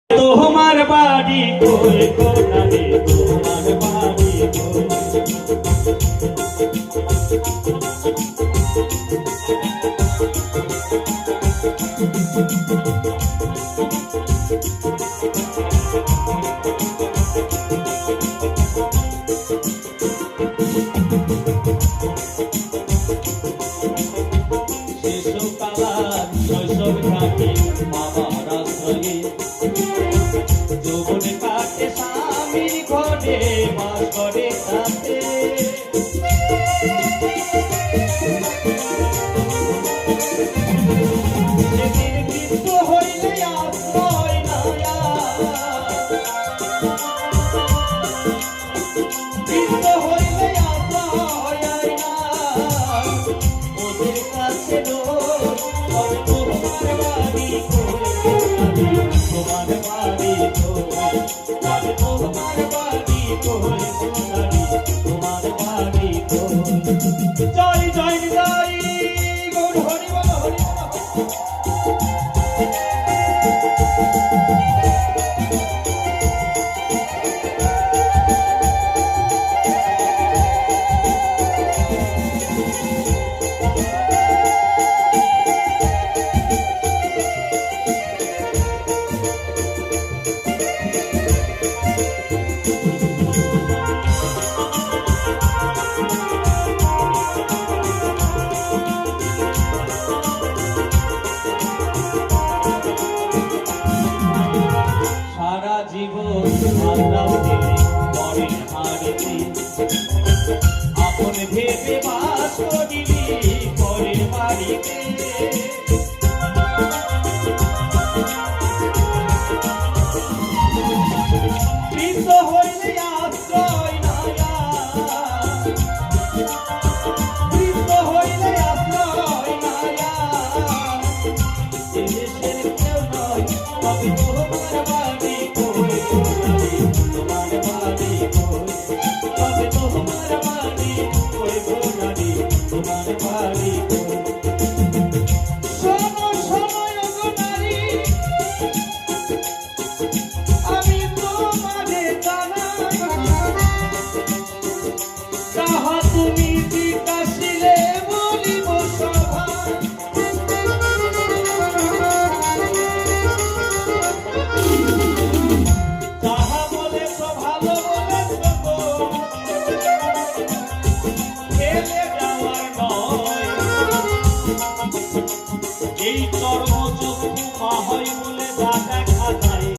তোমার বাড়ি কই কোনারে তোমার বাড়ি কই শিশুকালার শৈশব থাকে বাবার আশ্রয়ে যৌবনে কাটে স্বামী ঘরে বাস করে তাতে সেদিন মৃত্যু হইলে আশ্রয় নায়া মৃত্যু হইলে আশ্রয় না ওদের কাছে তোমার বাড়ি তোমার বাড়ি তোমার বাড়ি তোমার বাড়ি জয় জয় জয় গৌর হরি বল হরি সারা জীবন আন্দাজ দিলে পরের হাড়িতে আপন ভেবে বাস করিলি পরের বাড়িতে বৃদ্ধ হইলে আশ্রয় নায়া বৃদ্ধ হইলে আশ্রয় নায়া এদেশের কেউ নয় তবে